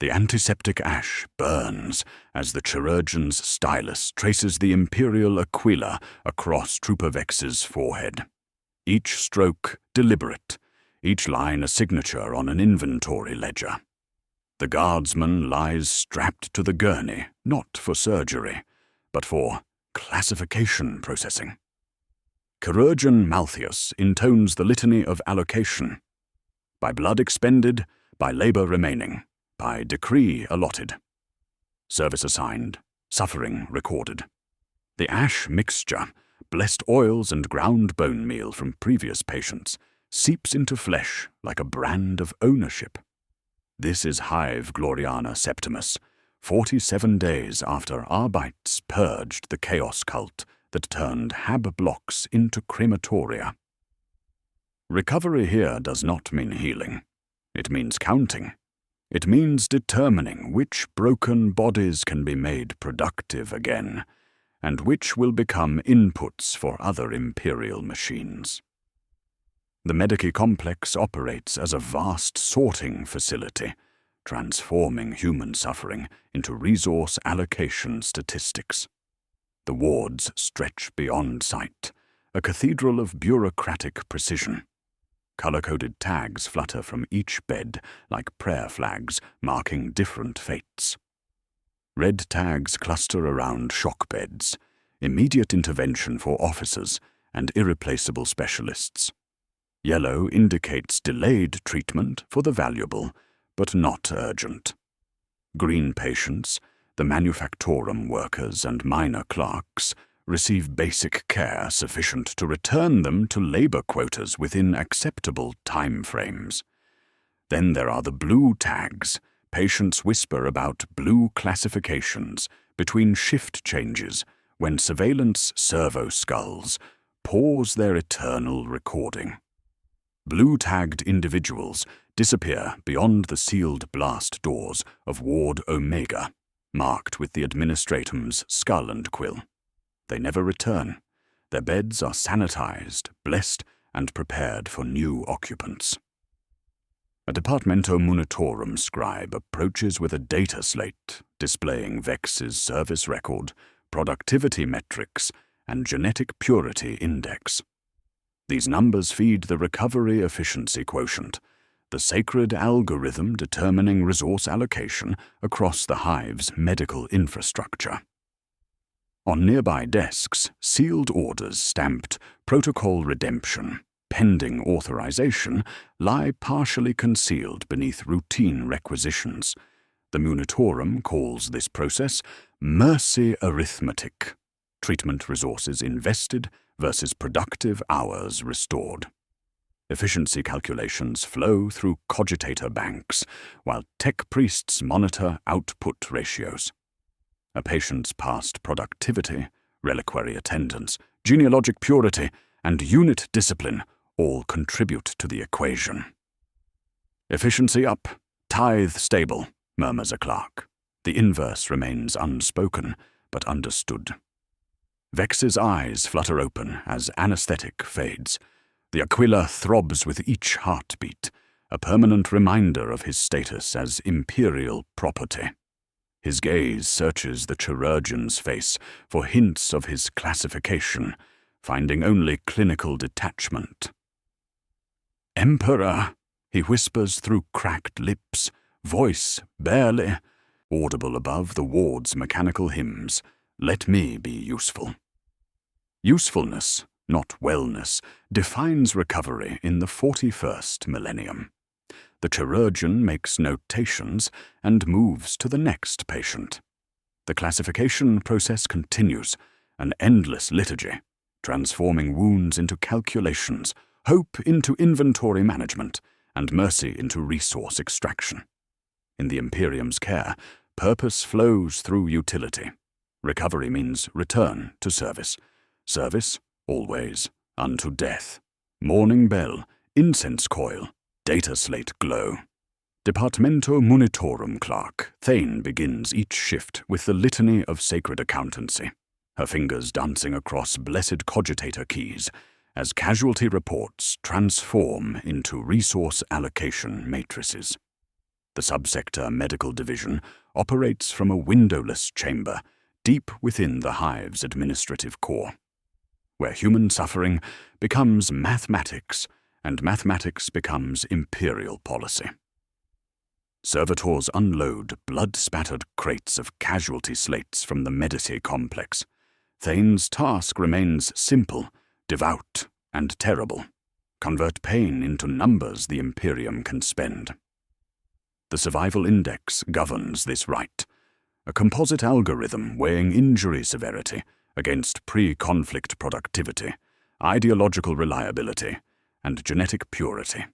The antiseptic ash burns as the chirurgeon's stylus traces the Imperial aquila across Trooper Vex's forehead. Each stroke deliberate, each line a signature on an inventory ledger. The guardsman lies strapped to the gurney, not for surgery, but for classification processing. Chirurgeon Malthius intones the litany of allocation. By blood expended, by labor remaining, by decree allotted. Service assigned, suffering recorded. The ash mixture, blessed oils and ground bone meal from previous patients, seeps into flesh like a brand of ownership. This is Hive Gloriana Septimus, 47 days after Arbites purged the chaos cult that turned Hab blocks into crematoria. Recovery here does not mean healing. It means counting. It means determining which broken bodies can be made productive again, and which will become inputs for other Imperial machines. The Medici complex operates as a vast sorting facility, transforming human suffering into resource allocation statistics. The wards stretch beyond sight, a cathedral of bureaucratic precision. Color-coded tags flutter from each bed like prayer flags marking different fates. Red tags cluster around shock beds, immediate intervention for officers and irreplaceable specialists. Yellow indicates delayed treatment for the valuable, but not urgent. Green patients, the manufactorum workers and minor clerks, receive basic care sufficient to return them to labor quotas within acceptable time frames. Then there are the blue tags. Patients whisper about blue classifications between shift changes when surveillance servo skulls pause their eternal recording. Blue-tagged individuals disappear beyond the sealed blast doors of Ward Omega, marked with the administratum's skull and quill. They never return. Their beds are sanitized, blessed, and prepared for new occupants. A Departamento Munitorum scribe approaches with a data slate displaying Vex's service record, productivity metrics, and genetic purity index. These numbers feed the recovery efficiency quotient, the sacred algorithm determining resource allocation across the Hive's medical infrastructure. On nearby desks, sealed orders stamped Protocol Redemption, pending authorization, lie partially concealed beneath routine requisitions. The Munitorum calls this process mercy arithmetic, treatment resources invested versus productive hours restored. Efficiency calculations flow through cogitator banks, while tech priests monitor output ratios. A patient's past productivity, reliquary attendance, genealogic purity, and unit discipline all contribute to the equation. Efficiency up, tithe stable, murmurs a clerk. The inverse remains unspoken, but understood. Vex's eyes flutter open as anesthetic fades. The aquila throbs with each heartbeat, a permanent reminder of his status as Imperial property. His gaze searches the chirurgeon's face for hints of his classification, finding only clinical detachment. "Emperor," he whispers through cracked lips, voice barely audible above the ward's mechanical hymns, "Let me be useful." Usefulness, not wellness, defines recovery in the 41st millennium. The chirurgeon makes notations and moves to the next patient. The classification process continues, an endless liturgy, transforming wounds into calculations, hope into inventory management, and mercy into resource extraction. In the Imperium's care, purpose flows through utility. Recovery means return to service. Service, always, unto death. Morning bell, incense coil, data slate glow. Departamento Munitorum clerk, Thane begins each shift with the litany of sacred accountancy, her fingers dancing across blessed cogitator keys as casualty reports transform into resource allocation matrices. The subsector medical division operates from a windowless chamber deep within the hive's administrative core, where human suffering becomes mathematics and mathematics becomes imperial policy. Servitors unload blood-spattered crates of casualty slates from the Medici complex. Thane's task remains simple, devout, and terrible. Convert pain into numbers the Imperium can spend. The survival index governs this right, a composite algorithm weighing injury severity against pre-conflict productivity, ideological reliability, and genetic purity.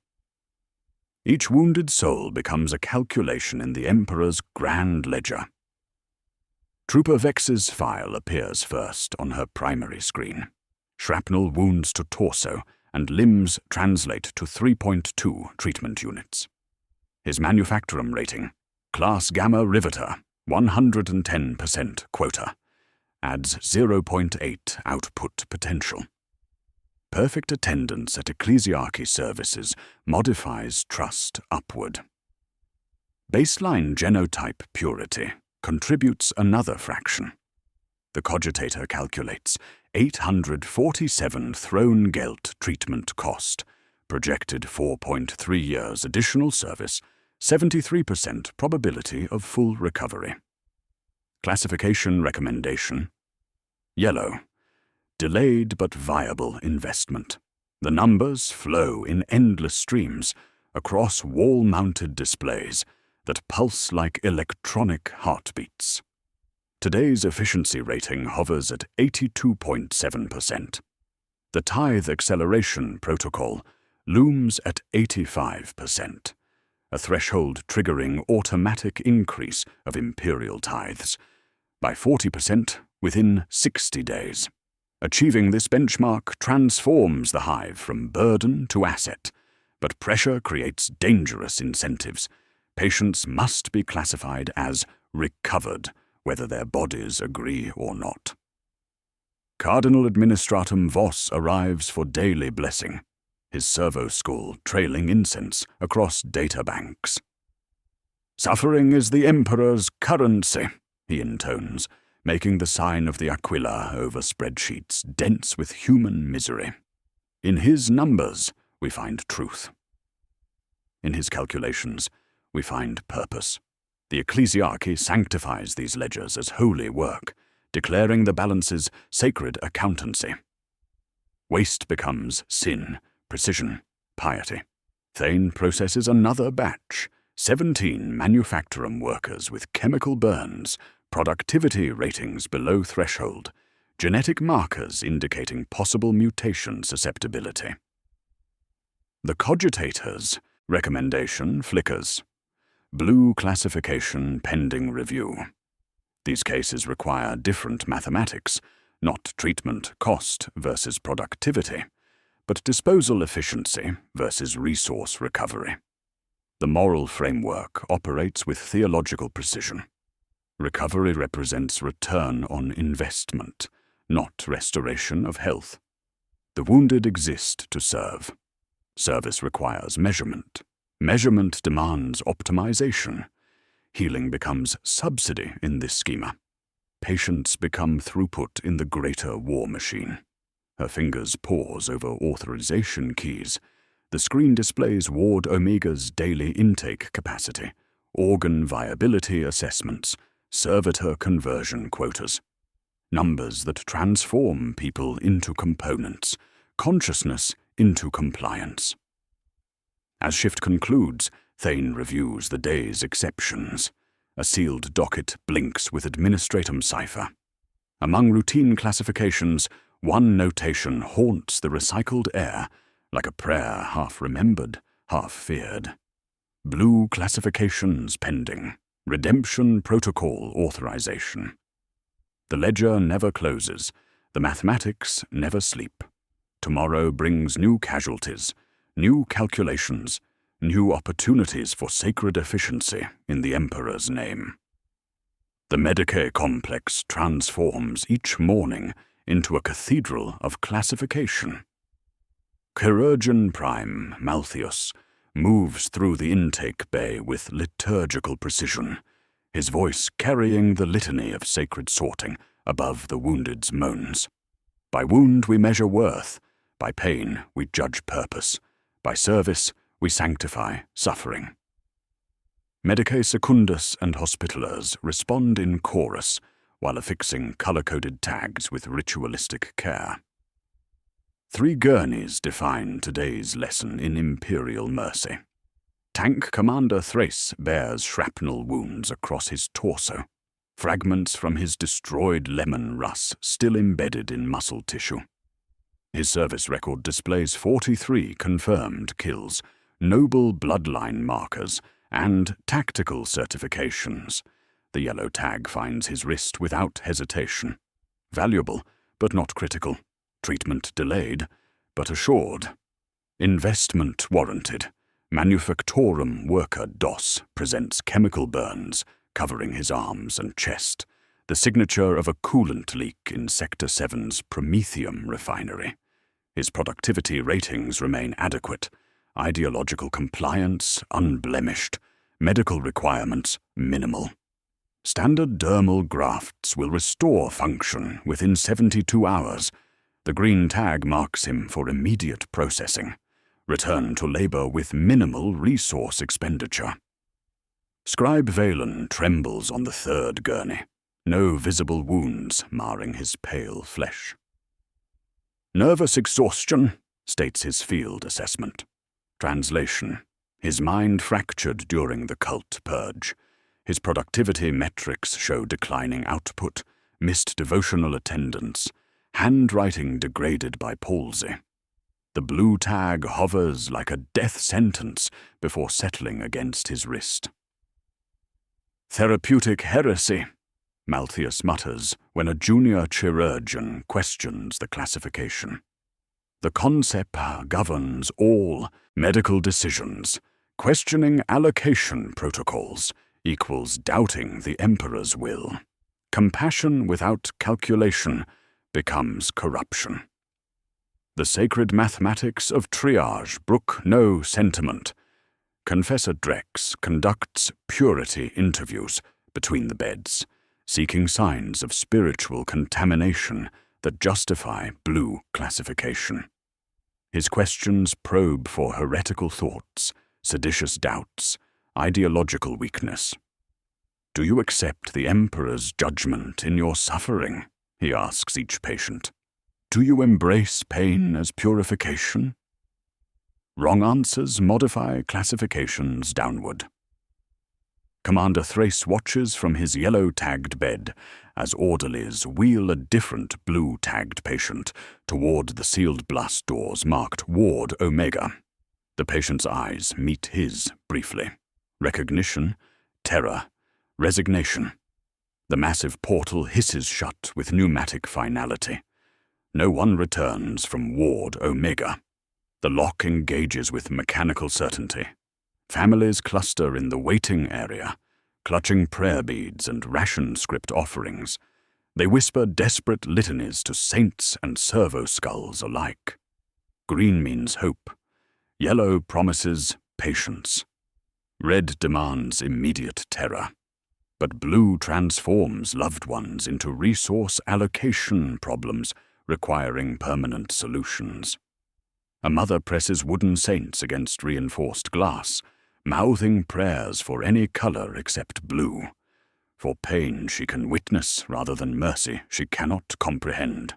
Each wounded soul becomes a calculation in the Emperor's grand ledger. Trooper Vex's file appears first on her primary screen. Shrapnel wounds to torso and limbs translate to 3.2 treatment units. His manufacturum rating, Class Gamma Riveter, 110% quota, adds 0.8 output potential. Perfect attendance at ecclesiarchy services modifies trust upward. Baseline genotype purity contributes another fraction. The cogitator calculates 847 throne gelt treatment cost, projected 4.3 years additional service, 73% probability of full recovery. Classification recommendation: yellow. Delayed but viable investment. The numbers flow in endless streams across wall-mounted displays that pulse like electronic heartbeats. Today's efficiency rating hovers at 82.7%. The tithe acceleration protocol looms at 85%, a threshold triggering automatic increase of Imperial tithes by 40% within 60 days. Achieving this benchmark transforms the hive from burden to asset, but pressure creates dangerous incentives. Patients must be classified as recovered, whether their bodies agree or not. Cardinal Administratum Vos arrives for daily blessing, his servo skull trailing incense across data banks. "Suffering is the Emperor's currency," he intones, making the sign of the Aquila over spreadsheets dense with human misery. In his numbers, we find truth. In his calculations, we find purpose. The ecclesiarchy sanctifies these ledgers as holy work, declaring the balances sacred accountancy. Waste becomes sin, precision, piety. Thane processes another batch, 17 manufacturum workers with chemical burns, productivity ratings below threshold, genetic markers indicating possible mutation susceptibility. The cogitator's recommendation flickers. Blue classification pending review. These cases require different mathematics, not treatment cost versus productivity, but disposal efficiency versus resource recovery. The moral framework operates with theological precision. Recovery represents return on investment, not restoration of health. The wounded exist to serve. Service requires measurement. Measurement demands optimization. Healing becomes subsidy in this schema. Patients become throughput in the greater war machine. Her fingers pause over authorization keys. The screen displays Ward Omega's daily intake capacity, organ viability assessments, servitor conversion quotas. Numbers that transform people into components, consciousness into compliance. As shift concludes, Thane reviews the day's exceptions. A sealed docket blinks with administratum cipher. Among routine classifications, one notation haunts the recycled air, like a prayer half remembered, half feared. Blue classifications pending. Redemption protocol authorization. The ledger never closes. The mathematics never sleep. Tomorrow brings new casualties, new calculations, new opportunities for sacred efficiency in the Emperor's name. The Medici complex transforms each morning into a cathedral of classification. Chirurgeon Prime Malthius moves through the intake bay with liturgical precision, his voice carrying the litany of sacred sorting above the wounded's moans. By wound we measure worth, by pain we judge purpose, by service we sanctify suffering. Medicae secundus and hospitalers respond in chorus while affixing color-coded tags with ritualistic care. 3 gurneys define today's lesson in Imperial mercy. Tank Commander Thrace bears shrapnel wounds across his torso, fragments from his destroyed lemon russ still embedded in muscle tissue. His service record displays 43 confirmed kills, noble bloodline markers, and tactical certifications. The yellow tag finds his wrist without hesitation. Valuable, but not critical. Treatment delayed, but assured. Investment warranted. Manufactorum worker DOS presents chemical burns covering his arms and chest, the signature of a coolant leak in Sector 7's Promethium refinery. His productivity ratings remain adequate, ideological compliance unblemished, medical requirements minimal. Standard dermal grafts will restore function within 72 hours. The green tag marks him for immediate processing. Return to labor with minimal resource expenditure. Scribe Valen trembles on the 3rd gurney, no visible wounds marring his pale flesh. Nervous exhaustion, states his field assessment. Translation: his mind fractured during the cult purge. His productivity metrics show declining output, missed devotional attendance, handwriting degraded by palsy. The blue tag hovers like a death sentence before settling against his wrist. Therapeutic heresy, Malthius mutters when a junior chirurgeon questions the classification. The concept governs all medical decisions. Questioning allocation protocols equals doubting the Emperor's will. Compassion without calculation becomes corruption. The sacred mathematics of triage brook no sentiment. Confessor Drex conducts purity interviews between the beds, seeking signs of spiritual contamination that justify blue classification. His questions probe for heretical thoughts, seditious doubts, ideological weakness. Do you accept the Emperor's judgment in your suffering? He asks each patient. Do you embrace pain as purification? Wrong answers modify classifications downward. Commander Thrace watches from his yellow-tagged bed as orderlies wheel a different blue-tagged patient toward the sealed blast doors marked Ward Omega. The patient's eyes meet his briefly. Recognition, terror, resignation. The massive portal hisses shut with pneumatic finality. No one returns from Ward Omega. The lock engages with mechanical certainty. Families cluster in the waiting area, clutching prayer beads and ration script offerings. They whisper desperate litanies to saints and servo skulls alike. Green means hope. Yellow promises patience. Red demands immediate terror. But blue transforms loved ones into resource allocation problems requiring permanent solutions. A mother presses wooden saints against reinforced glass, mouthing prayers for any color except blue. For pain she can witness rather than mercy she cannot comprehend.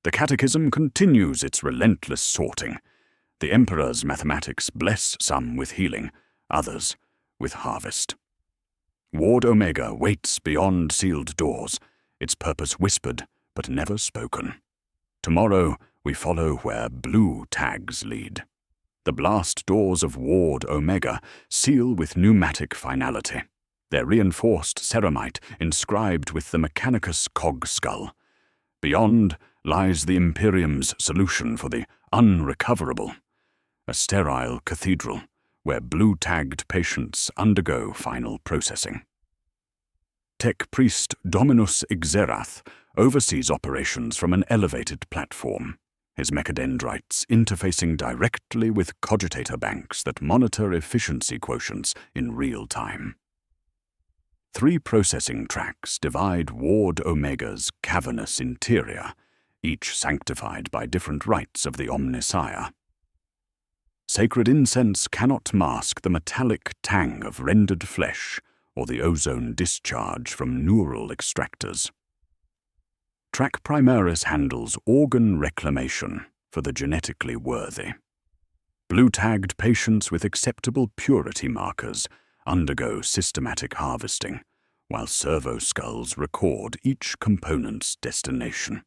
The catechism continues its relentless sorting. The Emperor's mathematics bless some with healing, others with harvest. Ward Omega waits beyond sealed doors, its purpose whispered but never spoken. Tomorrow we follow where blue tags lead. The blast doors of Ward Omega seal with pneumatic finality, their reinforced ceramite inscribed with the Mechanicus cog skull. Beyond lies the Imperium's solution for the unrecoverable, a sterile cathedral where blue-tagged patients undergo final processing. Tech priest Dominus Ixerath oversees operations from an elevated platform. his mechadendrites interfacing directly with cogitator banks that monitor efficiency quotients in real time. 3 processing tracks divide Ward Omega's cavernous interior, each sanctified by different rites of the Omnissiah. Sacred incense cannot mask the metallic tang of rendered flesh or the ozone discharge from neural extractors. Track Primaris handles organ reclamation for the genetically worthy. Blue-tagged patients with acceptable purity markers undergo systematic harvesting, while servo-skulls record each component's destination.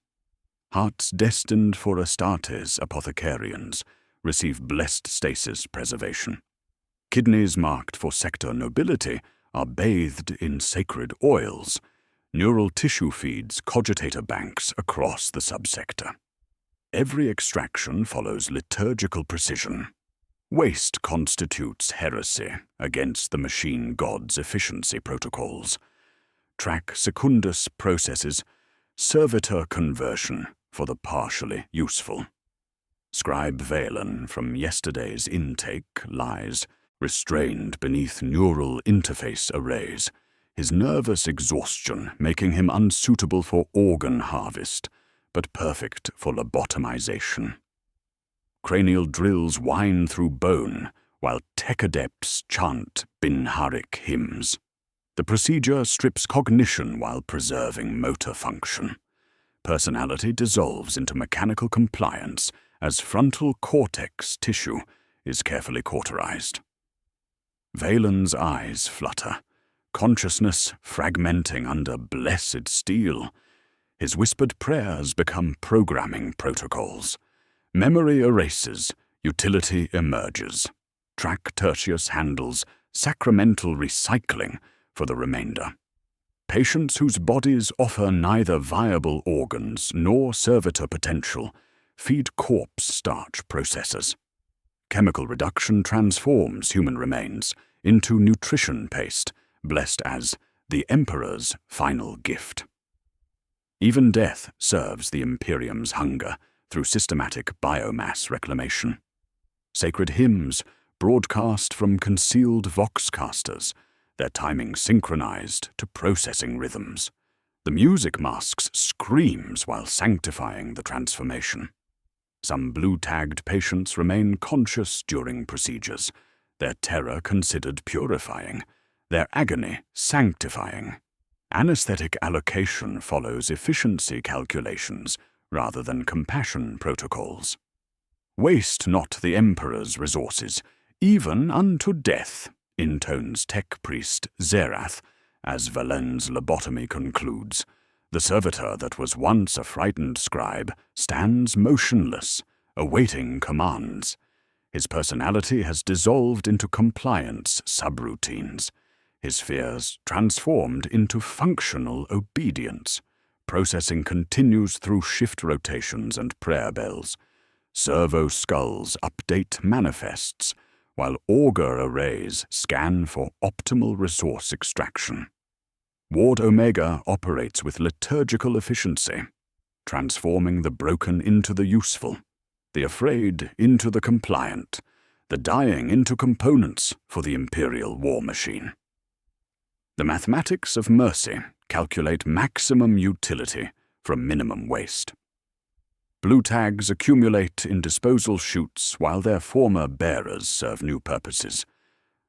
Hearts destined for Astartes apothecarians receive blessed stasis preservation. Kidneys marked for sector nobility are bathed in sacred oils. Neural tissue feeds cogitator banks across the subsector. Every extraction follows liturgical precision. Waste constitutes heresy against the machine god's efficiency protocols. Track Secundus processes servitor conversion for the partially useful. Scribe Valen from yesterday's intake lies, restrained beneath neural interface arrays, his nervous exhaustion making him unsuitable for organ harvest, but perfect for lobotomization. Cranial drills whine through bone, while tech adepts chant Binharik hymns. The procedure strips cognition while preserving motor function. Personality dissolves into mechanical compliance as frontal cortex tissue is carefully cauterized. Valen's eyes flutter, consciousness fragmenting under blessed steel. His whispered prayers become programming protocols. Memory erases, utility emerges. Track Tertius handles sacramental recycling for the remainder. Patients whose bodies offer neither viable organs nor servitor potential feed corpse starch processors. Chemical reduction transforms human remains into nutrition paste, blessed as the Emperor's final gift. Even death serves the Imperium's hunger through systematic biomass reclamation. Sacred hymns broadcast from concealed voxcasters, their timing synchronized to processing rhythms. The music masks screams while sanctifying the transformation. Some blue-tagged patients remain conscious during procedures, their terror considered purifying, their agony sanctifying. Anesthetic allocation follows efficiency calculations rather than compassion protocols. Waste not the Emperor's resources, even unto death, intones tech priest Zerath, as Valen's lobotomy concludes. The servitor that was once a frightened scribe stands motionless, awaiting commands. His personality has dissolved into compliance subroutines. His fears transformed into functional obedience. Processing continues through shift rotations and prayer bells. Servo skulls update manifests, while auger arrays scan for optimal resource extraction. Ward Omega operates with liturgical efficiency, transforming the broken into the useful, the afraid into the compliant, the dying into components for the Imperial war machine. The mathematics of mercy calculate maximum utility from minimum waste. Blue tags accumulate in disposal chutes while their former bearers serve new purposes.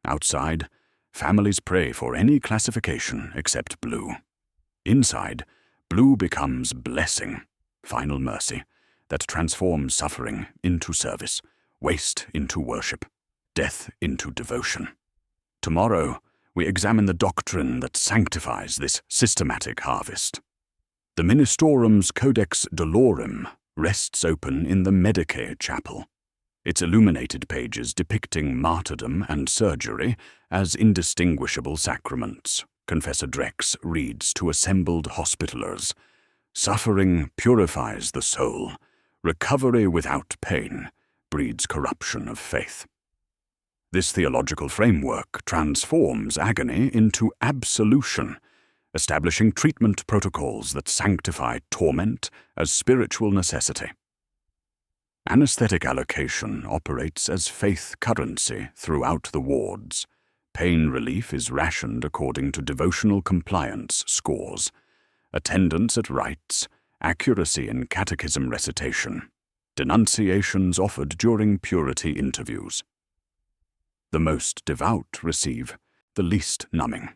Outside, families pray for any classification except blue. Inside, blue becomes blessing, final mercy, that transforms suffering into service, waste into worship, death into devotion. Tomorrow, we examine the doctrine that sanctifies this systematic harvest. The Ministerum's Codex Dolorum rests open in the Medicae Chapel, its illuminated pages depicting martyrdom and surgery as indistinguishable sacraments. Confessor Drex reads to assembled hospitalers, "Suffering purifies the soul. Recovery without pain breeds corruption of faith." This theological framework transforms agony into absolution, establishing treatment protocols that sanctify torment as spiritual necessity. Anesthetic allocation operates as faith currency throughout the wards. Pain relief is rationed according to devotional compliance scores, attendance at rites, accuracy in catechism recitation, denunciations offered during purity interviews. The most devout receive the least numbing.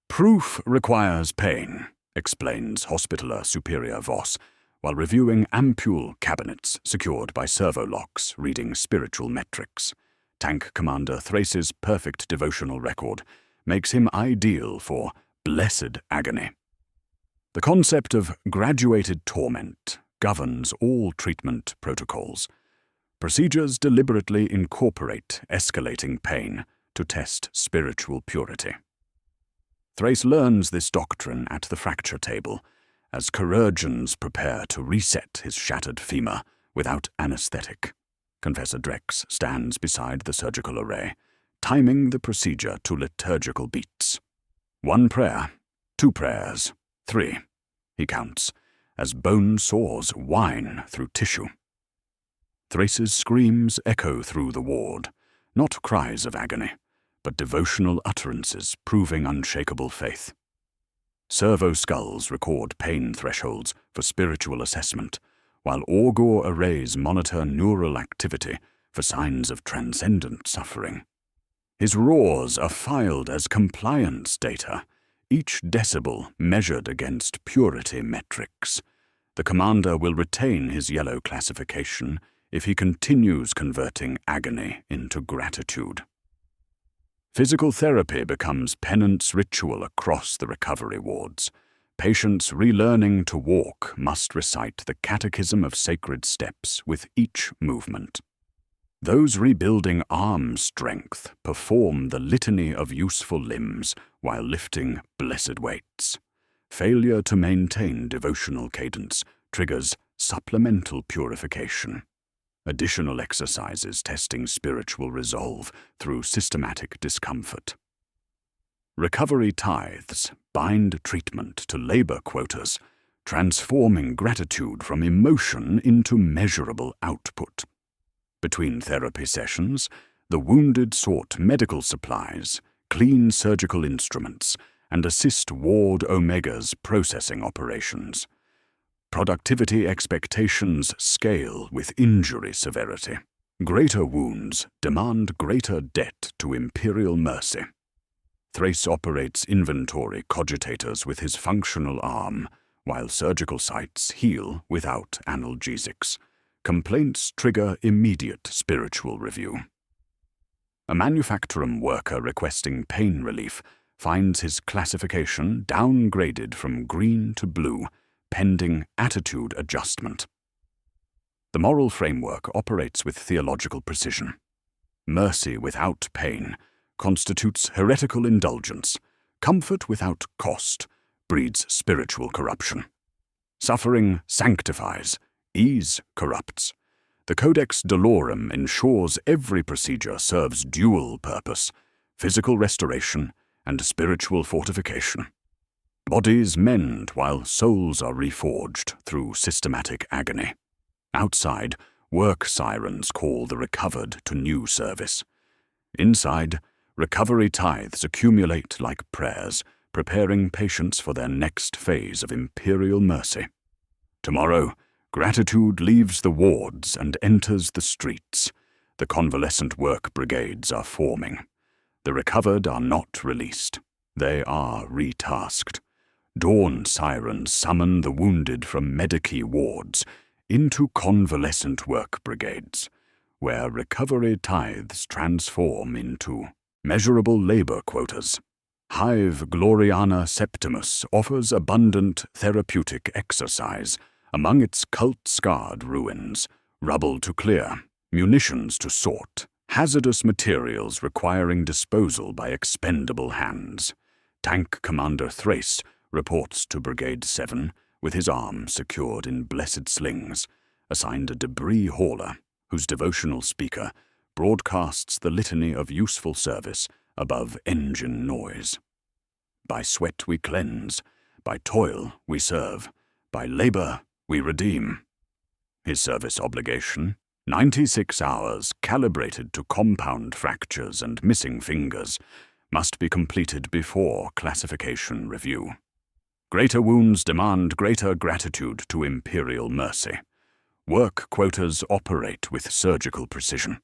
Proof requires pain, explains Hospitaller Superior Voss, while reviewing ampule cabinets secured by servo locks reading spiritual metrics. Tank Commander Thrace's perfect devotional record makes him ideal for blessed agony. The concept of graduated torment governs all treatment protocols. Procedures deliberately incorporate escalating pain to test spiritual purity. Thrace learns this doctrine at the fracture table, as chirurgeons prepare to reset his shattered femur without anesthetic. Confessor Drex stands beside the surgical array, timing the procedure to liturgical beats. 1 prayer, 2 prayers, 3, he counts, as bone saws whine through tissue. Thrace's screams echo through the ward, not cries of agony, but devotional utterances proving unshakable faith. Servo skulls record pain thresholds for spiritual assessment, while Augor arrays monitor neural activity for signs of transcendent suffering. His roars are filed as compliance data, each decibel measured against purity metrics. The commander will retain his yellow classification if he continues converting agony into gratitude. Physical therapy becomes penance ritual across the recovery wards. Patients relearning to walk must recite the Catechism of Sacred Steps with each movement. Those rebuilding arm strength perform the litany of useful limbs while lifting blessed weights. Failure to maintain devotional cadence triggers supplemental purification. Additional exercises testing spiritual resolve through systematic discomfort. Recovery tithes bind treatment to labor quotas, transforming gratitude from emotion into measurable output. Between therapy sessions, the wounded sought medical supplies, clean surgical instruments, and assist Ward Omega's processing operations. Productivity expectations scale with injury severity. Greater wounds demand greater debt to Imperial mercy. Thrace operates inventory cogitators with his functional arm, while surgical sites heal without analgesics. Complaints trigger immediate spiritual review. A manufacturum worker requesting pain relief finds his classification downgraded from green to blue, pending attitude adjustment. The moral framework operates with theological precision. Mercy without pain constitutes heretical indulgence. Comfort without cost breeds spiritual corruption. Suffering sanctifies, ease corrupts. The Codex Dolorum ensures every procedure serves dual purpose: physical restoration and spiritual fortification. Bodies mend while souls are reforged through systematic agony. Outside, work sirens call the recovered to new service. Inside, recovery tithes accumulate like prayers, preparing patients for their next phase of Imperial mercy. Tomorrow, gratitude leaves the wards and enters the streets. The convalescent work brigades are forming. The recovered are not released. They are retasked. Dawn sirens summon the wounded from Medici wards into convalescent work brigades, where recovery tithes transform into measurable labor quotas. Hive Gloriana Septimus offers abundant therapeutic exercise among its cult-scarred ruins, rubble to clear, munitions to sort, hazardous materials requiring disposal by expendable hands. Tank Commander Thrace reports to Brigade 7 with his arm secured in blessed slings, assigned a debris hauler whose devotional speaker broadcasts the litany of useful service above engine noise. By sweat we cleanse, by toil we serve, by labor we redeem. His service obligation, 96 hours calibrated to compound fractures and missing fingers, must be completed before classification review. Greater wounds demand greater gratitude to Imperial mercy. Work quotas operate with surgical precision.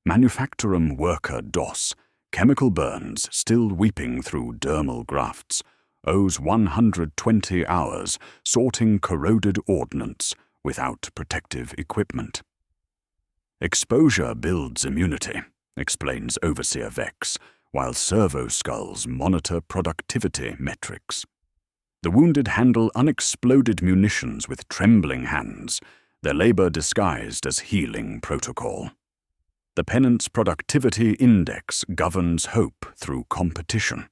Manufactorum worker DOS, chemical burns still weeping through dermal grafts, owes 120 hours sorting corroded ordnance without protective equipment. Exposure builds immunity, explains Overseer Vex, while servo skulls monitor productivity metrics. The wounded handle unexploded munitions with trembling hands, their labor disguised as healing protocol. The Pennant's productivity index governs hope through competition.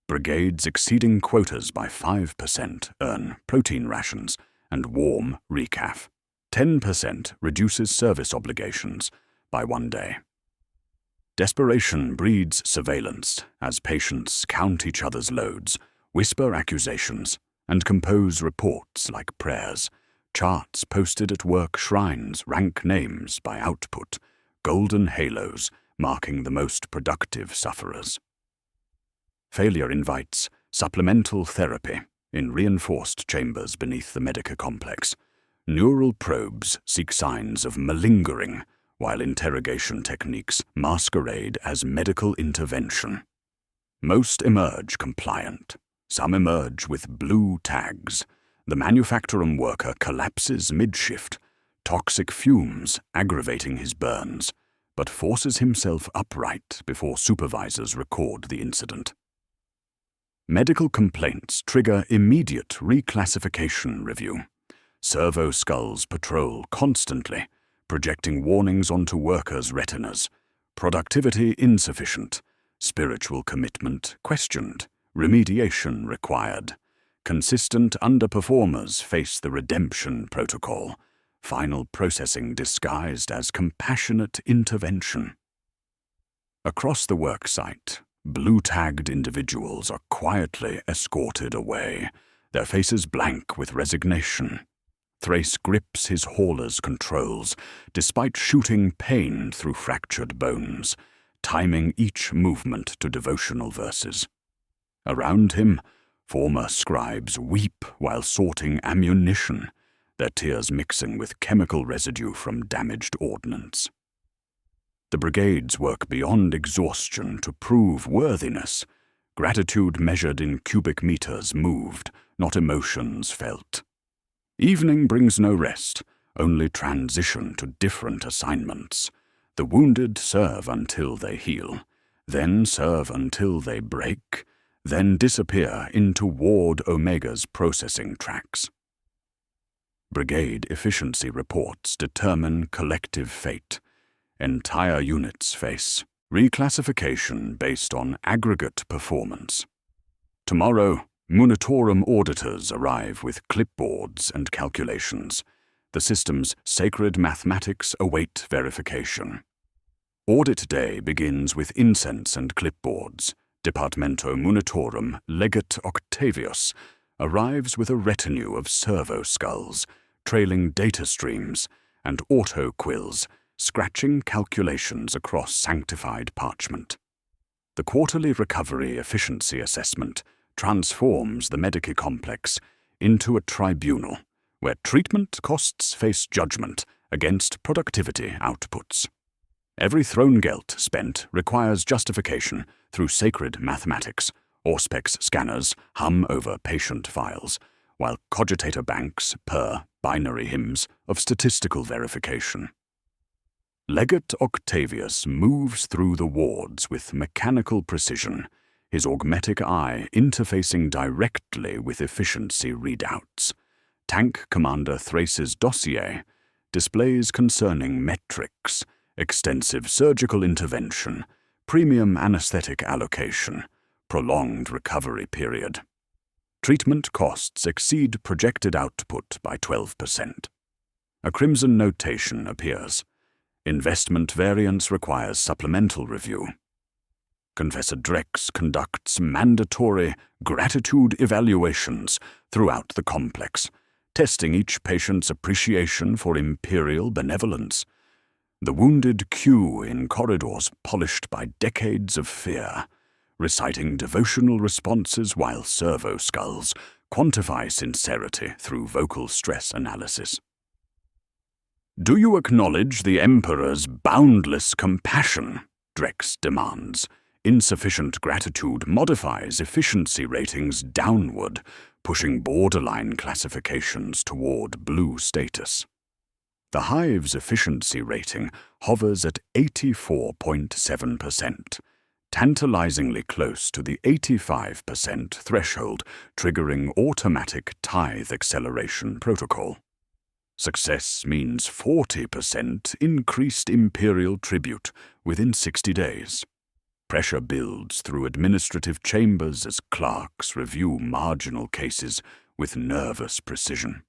Brigades exceeding quotas by 5% earn protein rations and warm recaf. 10% reduces service obligations by 1 day. Desperation breeds surveillance as patients count each other's loads, whisper accusations, and compose reports like prayers. Charts posted at work shrines rank names by output, golden halos marking the most productive sufferers. Failure invites supplemental therapy in reinforced chambers beneath the Medica complex. Neural probes seek signs of malingering, while interrogation techniques masquerade as medical intervention. Most emerge compliant. Some emerge with blue tags. The manufactorum worker collapses mid-shift, toxic fumes aggravating his burns, but forces himself upright before supervisors record the incident. Medical complaints trigger immediate reclassification review. Servo skulls patrol constantly, projecting warnings onto workers' retinas. Productivity insufficient, spiritual commitment questioned, remediation required. Consistent underperformers face the redemption protocol, final processing disguised as compassionate intervention. Across the worksite, blue-tagged individuals are quietly escorted away, their faces blank with resignation. Thrace grips his hauler's controls, despite shooting pain through fractured bones, timing each movement to devotional verses. Around him, former scribes weep while sorting ammunition, their tears mixing with chemical residue from damaged ordnance. The brigades work beyond exhaustion to prove worthiness, gratitude measured in cubic meters moved, not emotions felt. Evening brings no rest, only transition to different assignments. The wounded serve until they heal, then serve until they break, then disappear into Ward Omega's processing tracks. Brigade efficiency reports determine collective fate. Entire units face reclassification based on aggregate performance. Tomorrow, Munitorum auditors arrive with clipboards and calculations. The system's sacred mathematics await verification. Audit day begins with incense and clipboards. Departamento Munitorum Legate Octavius arrives with a retinue of servo skulls, trailing data streams, and auto-quills, scratching calculations across sanctified parchment. The quarterly recovery efficiency assessment transforms the Medici complex into a tribunal, where treatment costs face judgment against productivity outputs. Every Throne-Gelt spent requires justification through sacred mathematics. Auspex scanners hum over patient files, while cogitator banks purr binary hymns of statistical verification. Legate Octavius moves through the wards with mechanical precision, his augmetic eye interfacing directly with efficiency readouts. Tank Commander Thrace's dossier displays concerning metrics, extensive surgical intervention, premium anesthetic allocation, prolonged recovery period. Treatment costs exceed projected output by 12%. A crimson notation appears. Investment variance requires supplemental review. Confessor Drex conducts mandatory gratitude evaluations throughout the complex, testing each patient's appreciation for Imperial benevolence. The wounded queue in corridors polished by decades of fear, reciting devotional responses while servo skulls quantify sincerity through vocal stress analysis. "Do you acknowledge the Emperor's boundless compassion?" Drex demands. Insufficient gratitude modifies efficiency ratings downward, pushing borderline classifications toward blue status. The hive's efficiency rating hovers at 84.7%, tantalizingly close to the 85% threshold, triggering automatic tithe acceleration protocol. Success means 40% increased Imperial tribute within 60 days. Pressure builds through administrative chambers as clerks review marginal cases with nervous precision.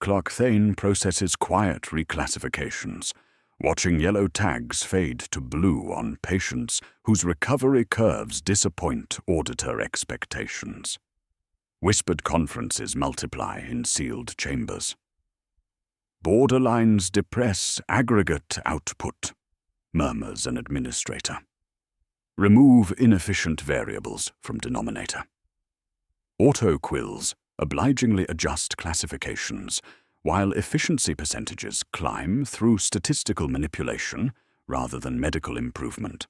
Clerk Thane processes quiet reclassifications, watching yellow tags fade to blue on patients whose recovery curves disappoint auditor expectations. Whispered conferences multiply in sealed chambers. "Borderlines depress aggregate output," murmurs an administrator. "Remove inefficient variables from denominator." Autoquills obligingly adjust classifications, while efficiency percentages climb through statistical manipulation rather than medical improvement.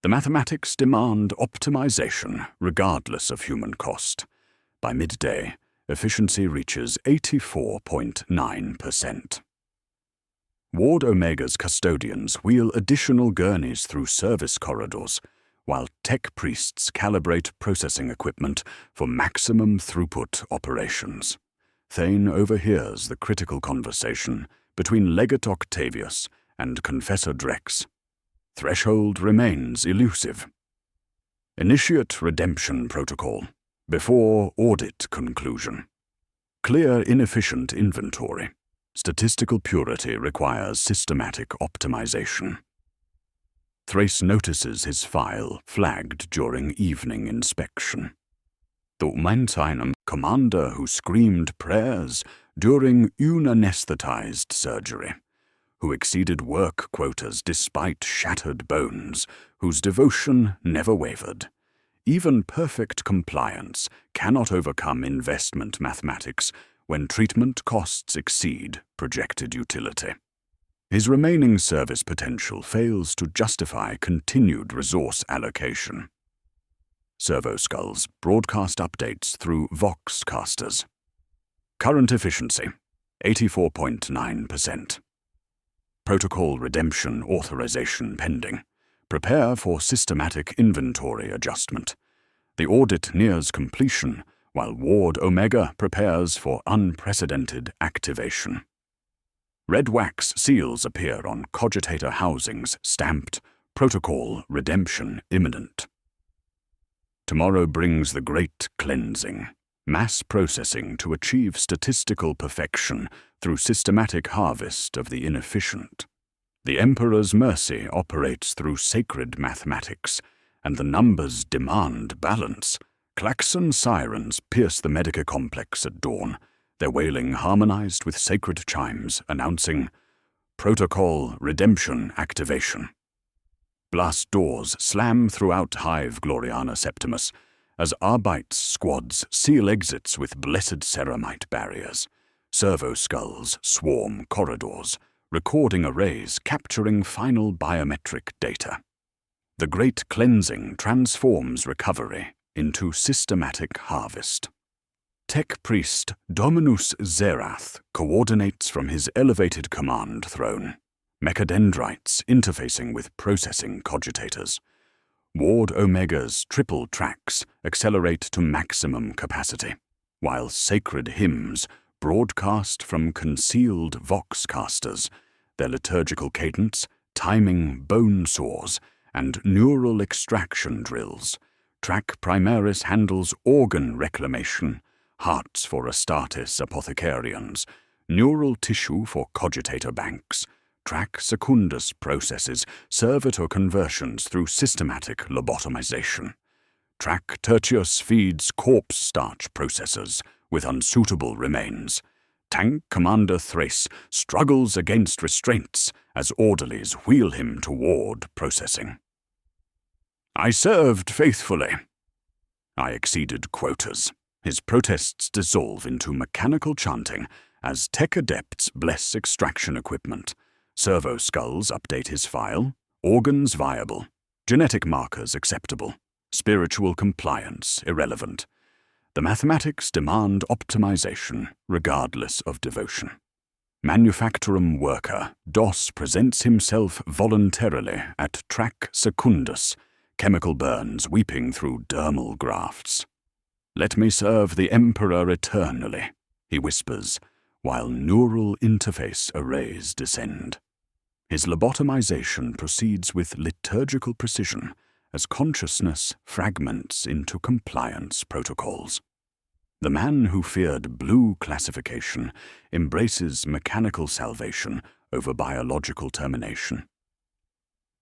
The mathematics demand optimization regardless of human cost. By midday, efficiency reaches 84.9%. Ward Omega's custodians wheel additional gurneys through service corridors, while tech priests calibrate processing equipment for maximum throughput operations. Thane overhears the critical conversation between Legate Octavius and Confessor Drex. Threshold remains elusive. Initiate redemption protocol before audit conclusion. Clear inefficient inventory. Statistical purity requires systematic optimization. Thrace notices his file flagged during evening inspection. The Umentinem commander who screamed prayers during unanesthetized surgery, who exceeded work quotas despite shattered bones, whose devotion never wavered. Even perfect compliance cannot overcome investment mathematics when treatment costs exceed projected utility. His remaining service potential fails to justify continued resource allocation. Servo skulls broadcast updates through voxcasters. Current efficiency, 84.9%. Protocol redemption authorization pending. Prepare for systematic inventory adjustment. The audit nears completion, while Ward Omega prepares for unprecedented activation. Red wax seals appear on cogitator housings stamped "Protocol Redemption Imminent." Tomorrow brings the great cleansing, mass processing to achieve statistical perfection through systematic harvest of the inefficient. The Emperor's mercy operates through sacred mathematics, and the numbers demand balance. Klaxon sirens pierce the Medica complex at dawn, their wailing harmonized with sacred chimes announcing Protocol Redemption Activation. Blast doors slam throughout Hive Gloriana Septimus as Arbite's squads seal exits with blessed ceramite barriers. Servo skulls swarm corridors, recording arrays capturing final biometric data. The great cleansing transforms recovery into systematic harvest. Tech priest Dominus Zerath coordinates from his elevated command throne, mechadendrites interfacing with processing cogitators. Ward Omega's triple tracks accelerate to maximum capacity, while sacred hymns broadcast from concealed voxcasters, their liturgical cadence timing bone saws and neural extraction drills. Track Primaris handles organ reclamation, hearts for Astartes apothecarians, neural tissue for cogitator banks. Track Secundus processes servitor conversions through systematic lobotomization. Track Tertius feeds corpse starch processors with unsuitable remains, Tank Commander Thrace struggles against restraints as orderlies wheel him toward processing. I served faithfully. I exceeded quotas. His protests dissolve into mechanical chanting as tech adepts bless extraction equipment. Servo skulls update his file. Organs viable. Genetic markers acceptable. Spiritual compliance irrelevant. The mathematics demand optimization, regardless of devotion. Manufactorum worker, DOS presents himself voluntarily at track secundus, chemical burns weeping through dermal grafts. Let me serve the Emperor eternally, he whispers, while neural interface arrays descend. His lobotomization proceeds with liturgical precision as consciousness fragments into compliance protocols. The man who feared blue classification embraces mechanical salvation over biological termination.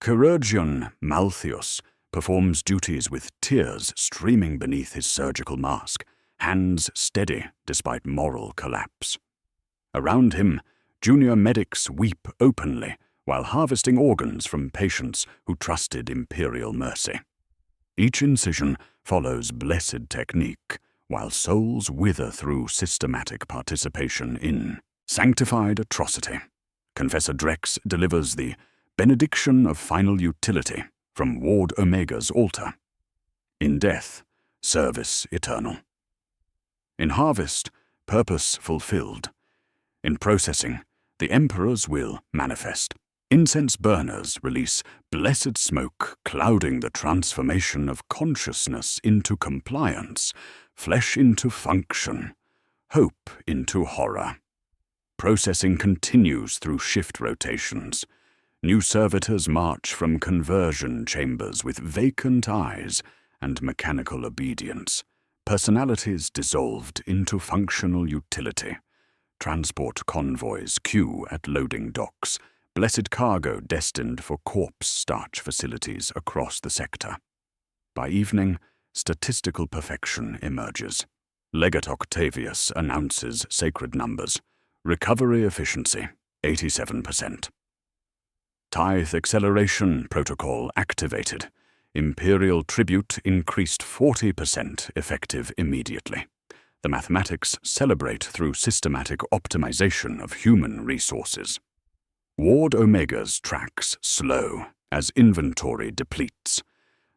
Chirurgeon Malthius performs duties with tears streaming beneath his surgical mask, hands steady despite moral collapse. Around him, junior medics weep openly while harvesting organs from patients who trusted Imperial mercy. Each incision follows blessed technique, while souls wither through systematic participation in sanctified atrocity. Confessor Drex delivers the benediction of final utility from Ward Omega's altar. In death, service eternal. In harvest, purpose fulfilled. In processing, the Emperor's will manifest. Incense burners release blessed smoke, clouding the transformation of consciousness into compliance, flesh into function, hope into horror. Processing continues through shift rotations. New servitors march from conversion chambers with vacant eyes and mechanical obedience. Personalities dissolved into functional utility. Transport convoys queue at loading docks. Blessed cargo destined for corpse starch facilities across the sector. By evening, statistical perfection emerges. Legate Octavius announces sacred numbers. Recovery efficiency, 87%. Tithe acceleration protocol activated. Imperial tribute increased 40% effective immediately. The mathematics celebrate through systematic optimization of human resources. Ward Omega's tracks slow as inventory depletes.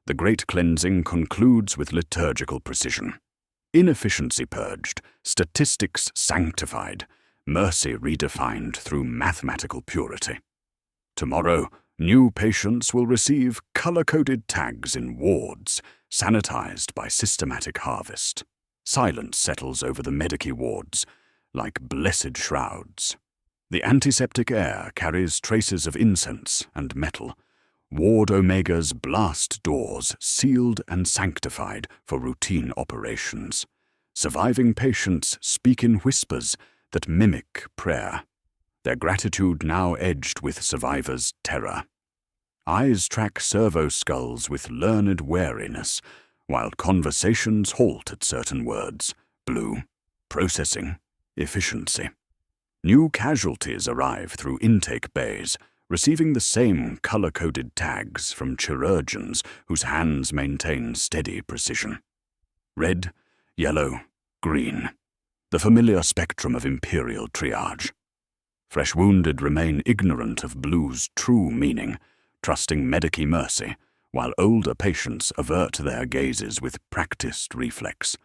The great cleansing concludes with liturgical precision. Inefficiency purged, statistics sanctified, mercy redefined through mathematical purity. Tomorrow, new patients will receive color-coded tags in wards, sanitized by systematic harvest. Silence settles over the medici wards, like blessed shrouds. The antiseptic air carries traces of incense and metal. Ward Omega's blast doors sealed and sanctified for routine operations. Surviving patients speak in whispers that mimic prayer, their gratitude now edged with survivors' terror. Eyes track servo skulls with learned wariness, while conversations halt at certain words: blue, processing, efficiency. New casualties arrive through intake bays, receiving the same color-coded tags from chirurgeons whose hands maintain steady precision. Red, yellow, green. The familiar spectrum of Imperial triage. Fresh wounded remain ignorant of blue's true meaning, trusting medici mercy, while older patients avert their gazes with practiced reflex.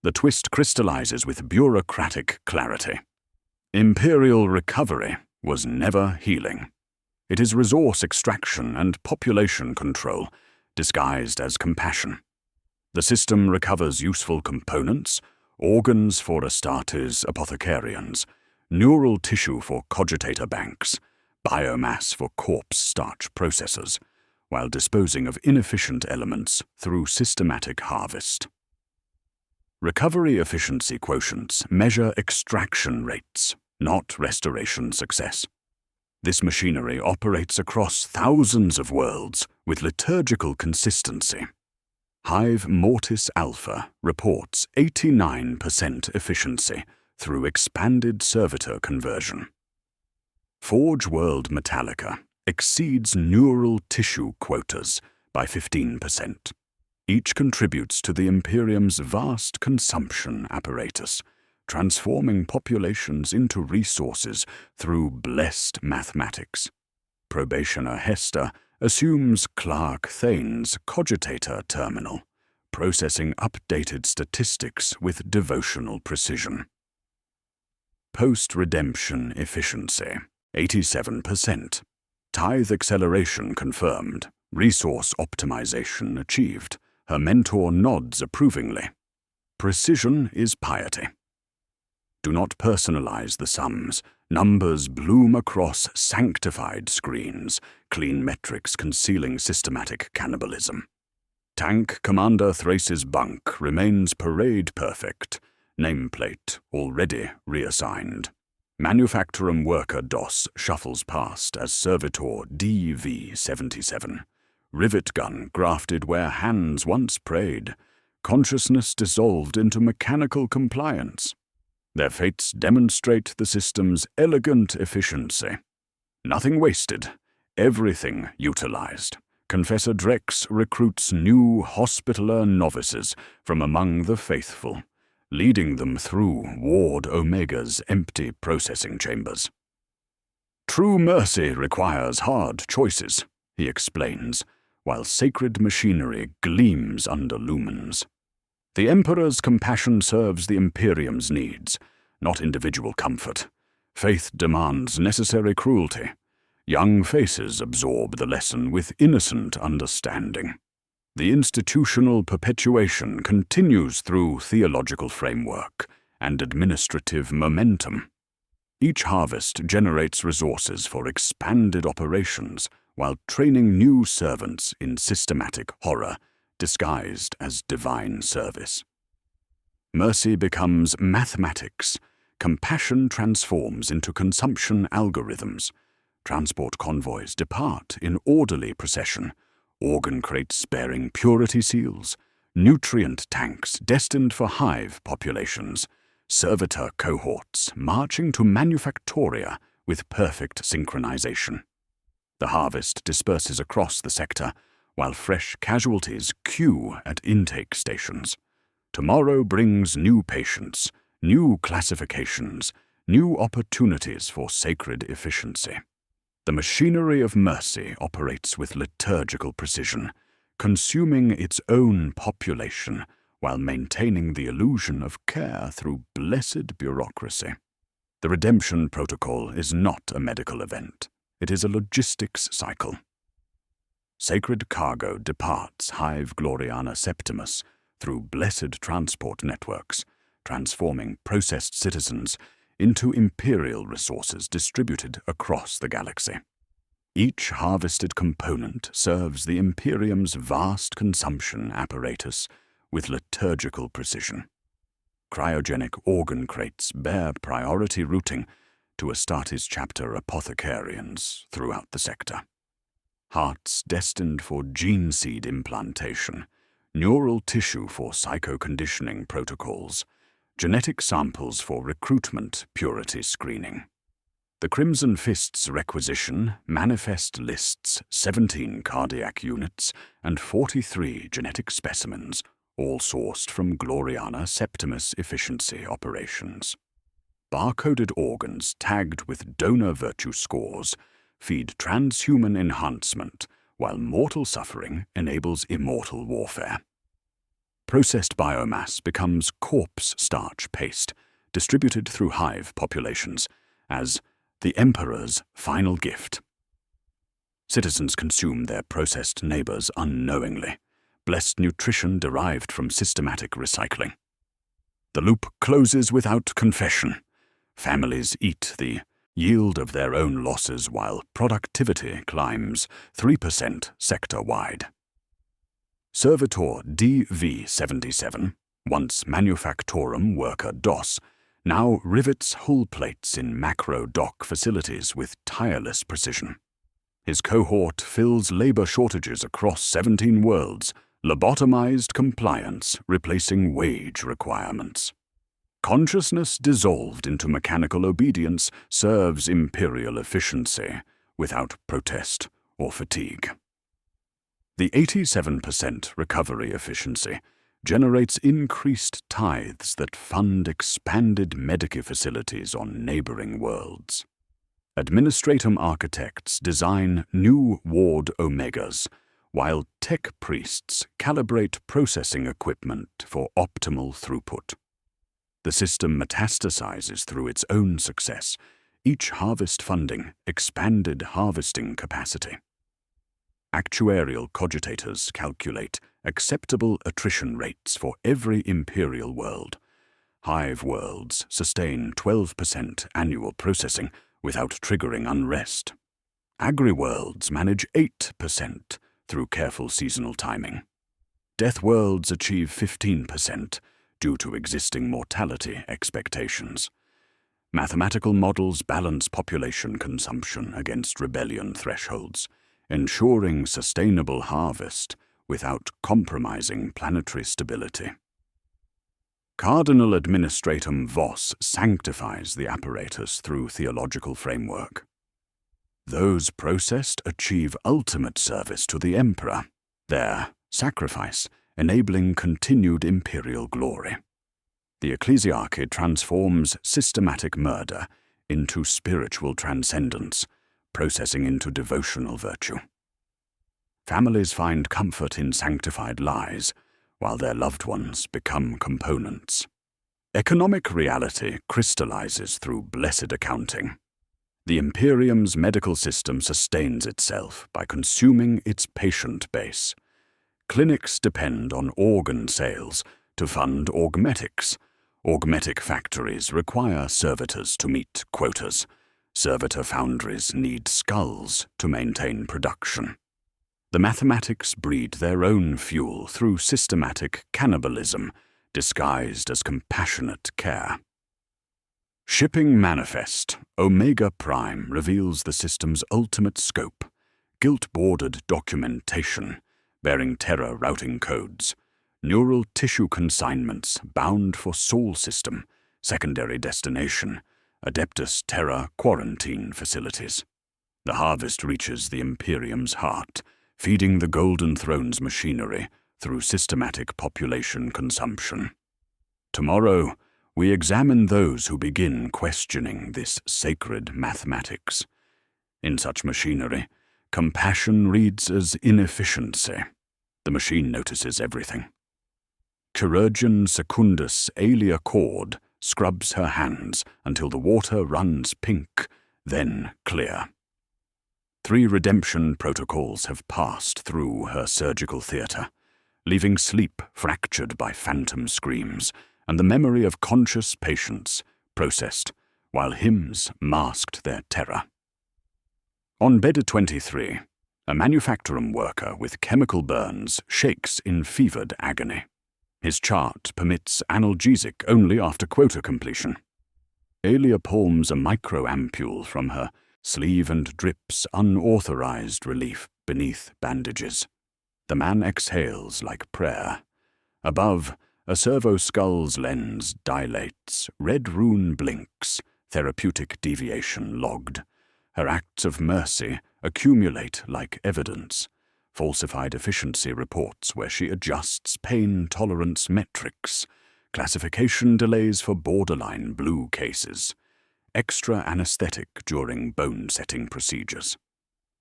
The twist crystallizes with bureaucratic clarity. Imperial recovery was never healing. It is resource extraction and population control, disguised as compassion. The system recovers useful components, organs for Astartes apothecarians, neural tissue for cogitator banks, biomass for corpse starch processors, while disposing of inefficient elements through systematic harvest. Recovery efficiency quotients measure extraction rates, not restoration success. This machinery operates across thousands of worlds with liturgical consistency. Hive Mortis Alpha reports 89% efficiency, through expanded servitor conversion. Forge World Metallica exceeds neural tissue quotas by 15%. Each contributes to the Imperium's vast consumption apparatus, transforming populations into resources through blessed mathematics. Probationer Hester assumes Clark Thane's cogitator terminal, processing updated statistics with devotional precision. Post-redemption efficiency, 87%. Tithe acceleration confirmed. Resource optimization achieved. Her mentor nods approvingly. Precision is piety. Do not personalize the sums. Numbers bloom across sanctified screens, clean metrics concealing systematic cannibalism. Tank Commander Thrace's bunk remains parade perfect. Nameplate already reassigned. Manufactorum Worker DOS shuffles past as Servitor DV-77. Rivet gun grafted where hands once prayed. Consciousness dissolved into mechanical compliance. Their fates demonstrate the system's elegant efficiency. Nothing wasted, everything utilized. Confessor Drex recruits new Hospitaller novices from among the faithful, leading them through Ward Omega's empty processing chambers. True mercy requires hard choices, he explains, while sacred machinery gleams under lumens. The Emperor's compassion serves the Imperium's needs, not individual comfort. Faith demands necessary cruelty. Young faces absorb the lesson with innocent understanding. The institutional perpetuation continues through theological framework and administrative momentum. Each harvest generates resources for expanded operations while training new servants in systematic horror, disguised as divine service. Mercy becomes mathematics. Compassion transforms into consumption algorithms. Transport convoys depart in orderly procession. Organ crates bearing purity seals. Nutrient tanks destined for hive populations. Servitor cohorts marching to Manufactoria with perfect synchronization. The harvest disperses across the sector, while fresh casualties queue at intake stations. Tomorrow brings new patients, new classifications, new opportunities for sacred efficiency. The machinery of mercy operates with liturgical precision, consuming its own population while maintaining the illusion of care through blessed bureaucracy. The redemption protocol is not a medical event. It is a logistics cycle. Sacred cargo departs Hive Gloriana Septimus through blessed transport networks, transforming processed citizens into Imperial resources distributed across the galaxy. Each harvested component serves the Imperium's vast consumption apparatus with liturgical precision. Cryogenic organ crates bear priority routing to Astartes chapter apothecarians throughout the sector. Hearts destined for gene seed implantation, neural tissue for psycho-conditioning protocols, genetic samples for recruitment purity screening. The Crimson Fist's requisition manifest lists 17 cardiac units and 43 genetic specimens, all sourced from Gloriana Septimus efficiency operations. Barcoded organs tagged with donor virtue scores feed transhuman enhancement, while mortal suffering enables immortal warfare. Processed biomass becomes corpse starch paste, distributed through hive populations as the Emperor's final gift. Citizens consume their processed neighbors unknowingly, blessed nutrition derived from systematic recycling. The loop closes without confession. Families eat the yield of their own losses while productivity climbs 3% sector-wide. Servitor DV-77, once Manufactorum Worker DOS, now rivets hull plates in macro dock facilities with tireless precision. His cohort fills labor shortages across 17 worlds, lobotomized compliance replacing wage requirements. Consciousness dissolved into mechanical obedience serves Imperial efficiency without protest or fatigue. The 87% recovery efficiency generates increased tithes that fund expanded Medici facilities on neighboring worlds. Administratum architects design new ward omegas, while tech priests calibrate processing equipment for optimal throughput. The system metastasizes through its own success, each harvest funding expanded harvesting capacity. Actuarial cogitators calculate acceptable attrition rates for every Imperial world. Hive worlds sustain 12% annual processing without triggering unrest. Agri-worlds manage 8% through careful seasonal timing. Death worlds achieve 15% due to existing mortality expectations. Mathematical models balance population consumption against rebellion thresholds, ensuring sustainable harvest without compromising planetary stability. Cardinal Administratum Vos sanctifies the apparatus through theological framework. Those processed achieve ultimate service to the Emperor, their sacrifice enabling continued imperial glory. The ecclesiarchy transforms systematic murder into spiritual transcendence, processing into devotional virtue. Families find comfort in sanctified lies, while their loved ones become components. Economic reality crystallizes through blessed accounting. The Imperium's medical system sustains itself by consuming its patient base. Clinics depend on organ sales to fund augmetics. Augmetic factories require servitors to meet quotas. Servitor foundries need skulls to maintain production. The mathematics breed their own fuel through systematic cannibalism, disguised as compassionate care. Shipping Manifest, Omega Prime reveals the system's ultimate scope, gilt-bordered documentation, bearing Terra routing codes, neural tissue consignments bound for Sol System, secondary destination, Adeptus Terra quarantine facilities. The harvest reaches the Imperium's heart, feeding the Golden Throne's machinery through systematic population consumption. Tomorrow, we examine those who begin questioning this sacred mathematics. In such machinery, compassion reads as inefficiency. The machine notices everything. Chirurgeon Secundus Aelia Cord scrubs her hands until the water runs pink, then clear. 3 redemption protocols have passed through her surgical theatre, leaving sleep fractured by phantom screams and the memory of conscious patients processed, while hymns masked their terror. On bed 23, a manufacturum worker with chemical burns shakes in fevered agony. His chart permits analgesic only after quota completion. Aelia palms a microampule from her sleeve and drips unauthorized relief beneath bandages. The man exhales like prayer. Above, a servo skull's lens dilates, red rune blinks, therapeutic deviation logged. Her acts of mercy accumulate like evidence. Falsified efficiency reports where she adjusts pain tolerance metrics, classification delays for borderline blue cases, extra anesthetic during bone-setting procedures.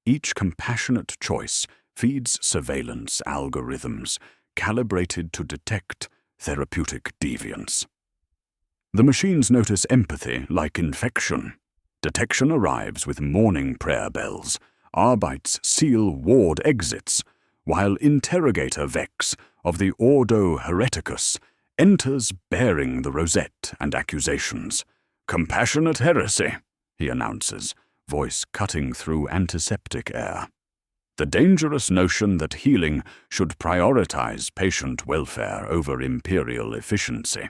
Each compassionate choice feeds surveillance algorithms calibrated to detect therapeutic deviance. The machines notice empathy like infection. Detection arrives with morning prayer bells. Arbites seal ward exits, while Interrogator Vex of the Ordo Hereticus enters bearing the rosette and accusations. "Compassionate heresy," he announces, voice cutting through antiseptic air. The dangerous notion that healing should prioritize patient welfare over imperial efficiency.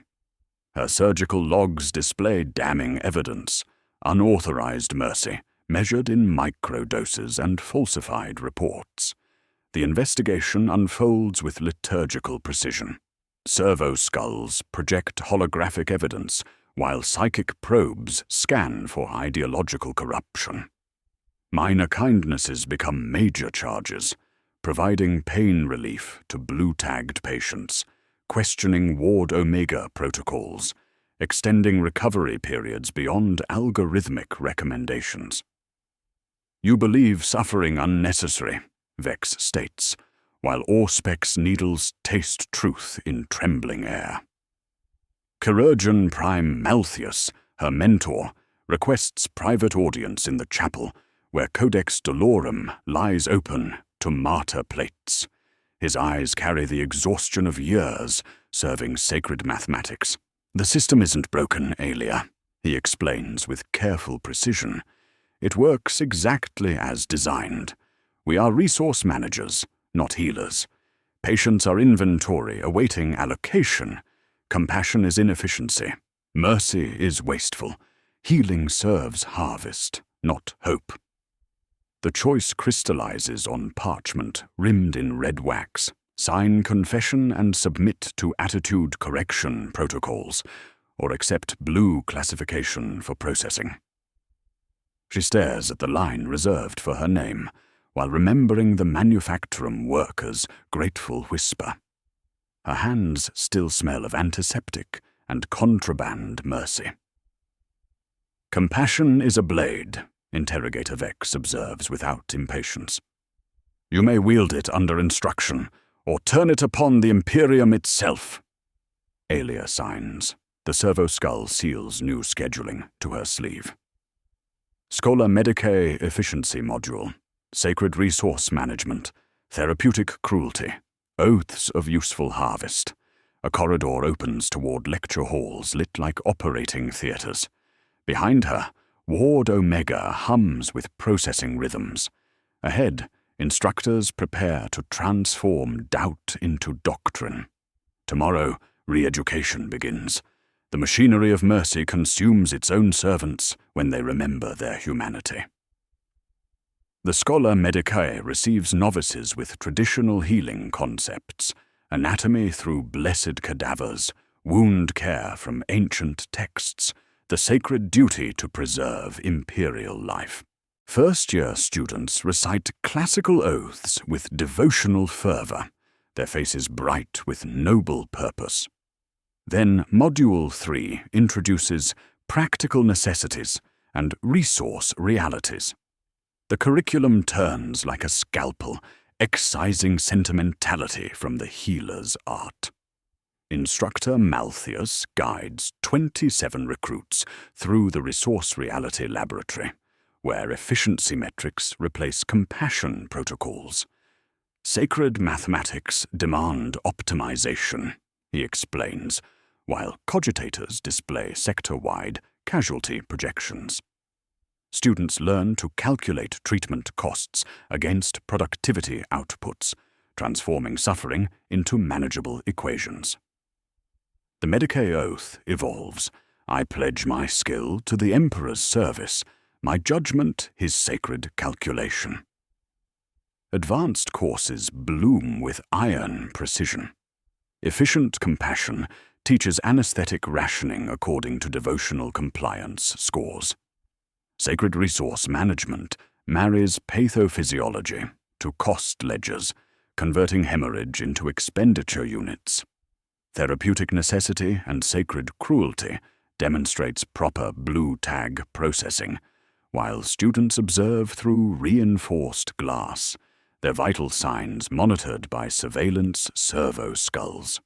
Her surgical logs display damning evidence, unauthorized mercy, measured in microdoses and falsified reports. The investigation unfolds with liturgical precision. Servo skulls project holographic evidence, while psychic probes scan for ideological corruption. Minor kindnesses become major charges, providing pain relief to blue-tagged patients, questioning Ward Omega protocols, extending recovery periods beyond algorithmic recommendations. You believe suffering unnecessary, Vex states, while Auspex needles taste truth in trembling air. Chirurgeon Prime Malthius, her mentor, requests private audience in the chapel, where Codex Dolorum lies open to martyr plates. His eyes carry the exhaustion of years serving sacred mathematics. The system isn't broken, Aelia, he explains with careful precision. It works exactly as designed. We are resource managers, not healers. Patients are inventory awaiting allocation. Compassion is inefficiency. Mercy is wasteful. Healing serves harvest, not hope. The choice crystallizes on parchment rimmed in red wax. Sign confession and submit to attitude correction protocols, or accept blue classification for processing. She stares at the line reserved for her name, while remembering the manufacturum worker's grateful whisper. Her hands still smell of antiseptic and contraband mercy. Compassion is a blade, Interrogator Vex observes without impatience. You may wield it under instruction, or turn it upon the Imperium itself. Aelia signs. The servo skull seals new scheduling to her sleeve. Schola Medicae Efficiency Module, Sacred Resource Management, Therapeutic Cruelty, Oaths of Useful Harvest. A corridor opens toward lecture halls lit like operating theaters. Behind her, Ward Omega hums with processing rhythms. Ahead, instructors prepare to transform doubt into doctrine. Tomorrow, re-education begins. The machinery of mercy consumes its own servants when they remember their humanity. The Schola Medicae receives novices with traditional healing concepts, anatomy through blessed cadavers, wound care from ancient texts, the sacred duty to preserve Imperial life. First-year students recite classical oaths with devotional fervor, their faces bright with noble purpose. Then Module 3 introduces practical necessities and resource realities. The curriculum turns like a scalpel, excising sentimentality from the healer's art. Instructor Malthius guides 27 recruits through the Resource Reality Laboratory, where efficiency metrics replace compassion protocols. Sacred mathematics demand optimization, he explains, while cogitators display sector-wide casualty projections. Students learn to calculate treatment costs against productivity outputs, transforming suffering into manageable equations. The Medicae Oath evolves. I pledge my skill to the Emperor's service, my judgment his sacred calculation. Advanced courses bloom with iron precision. Efficient compassion teaches anesthetic rationing according to devotional compliance scores. Sacred resource management marries pathophysiology to cost ledgers, converting hemorrhage into expenditure units. Therapeutic necessity and sacred cruelty demonstrates proper blue tag processing, while students observe through reinforced glass, their vital signs monitored by surveillance servo skulls.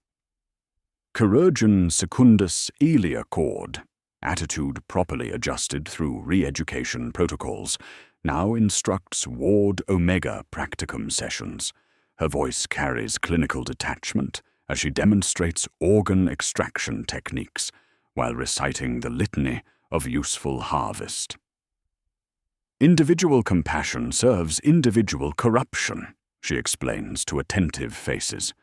Chirurgeon Secundus Aelia Cord, attitude properly adjusted through re-education protocols, now instructs Ward Omega practicum sessions. Her voice carries clinical detachment as she demonstrates organ extraction techniques while reciting the litany of useful harvest. Individual compassion serves individual corruption, she explains to attentive faces.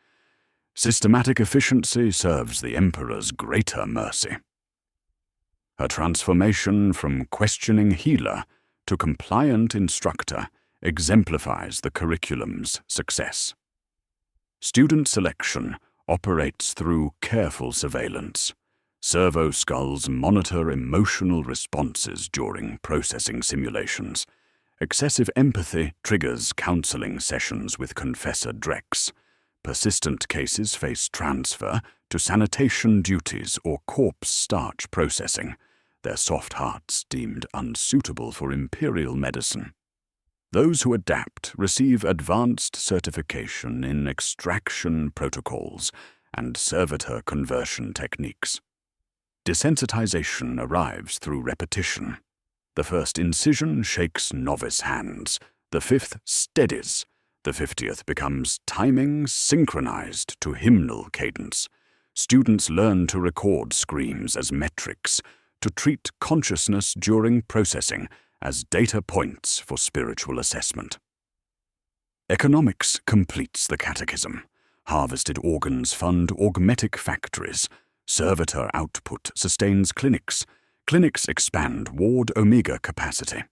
Systematic efficiency serves the Emperor's greater mercy. Her transformation from questioning healer to compliant instructor exemplifies the curriculum's success. Student selection operates through careful surveillance. Servo skulls monitor emotional responses during processing simulations. Excessive empathy triggers counseling sessions with Confessor Drex. Persistent cases face transfer to sanitation duties or corpse starch processing, their soft hearts deemed unsuitable for Imperial medicine. Those who adapt receive advanced certification in extraction protocols and servitor conversion techniques. Desensitization arrives through repetition. The first incision shakes novice hands, the fifth steadies, the 50th becomes timing synchronized to hymnal cadence. Students learn to record screams as metrics, to treat consciousness during processing as data points for spiritual assessment. Economics completes the catechism. Harvested organs fund augmetic factories. Servitor output sustains clinics. Clinics expand ward omega capacity.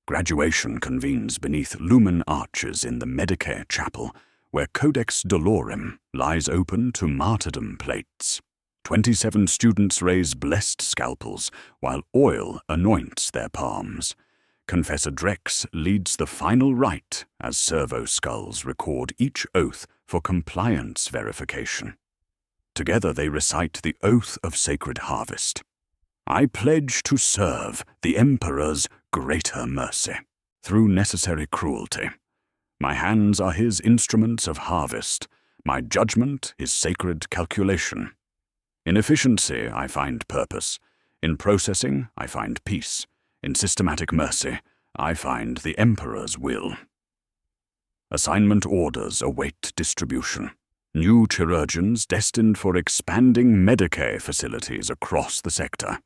Graduation convenes beneath lumen arches in the Medicae chapel, where Codex Dolorum lies open to martyrdom plates. 27 students raise blessed scalpels, while oil anoints their palms. Confessor Drex leads the final rite as servo skulls record each oath for compliance verification. Together they recite the Oath of Sacred Harvest. I pledge to serve the Emperor's greater mercy through necessary cruelty. My hands are his instruments of harvest. My judgment is sacred calculation. In efficiency, I find purpose. In processing, I find peace. In systematic mercy, I find the Emperor's will. Assignment orders await distribution. New chirurgeons destined for expanding Medicae facilities across the sector,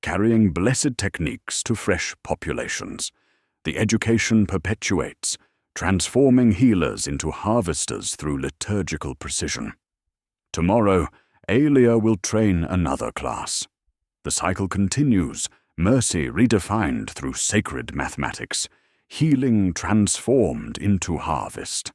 carrying blessed techniques to fresh populations. The education perpetuates, transforming healers into harvesters through liturgical precision. Tomorrow, Aelia will train another class. The cycle continues, mercy redefined through sacred mathematics, healing transformed into harvest.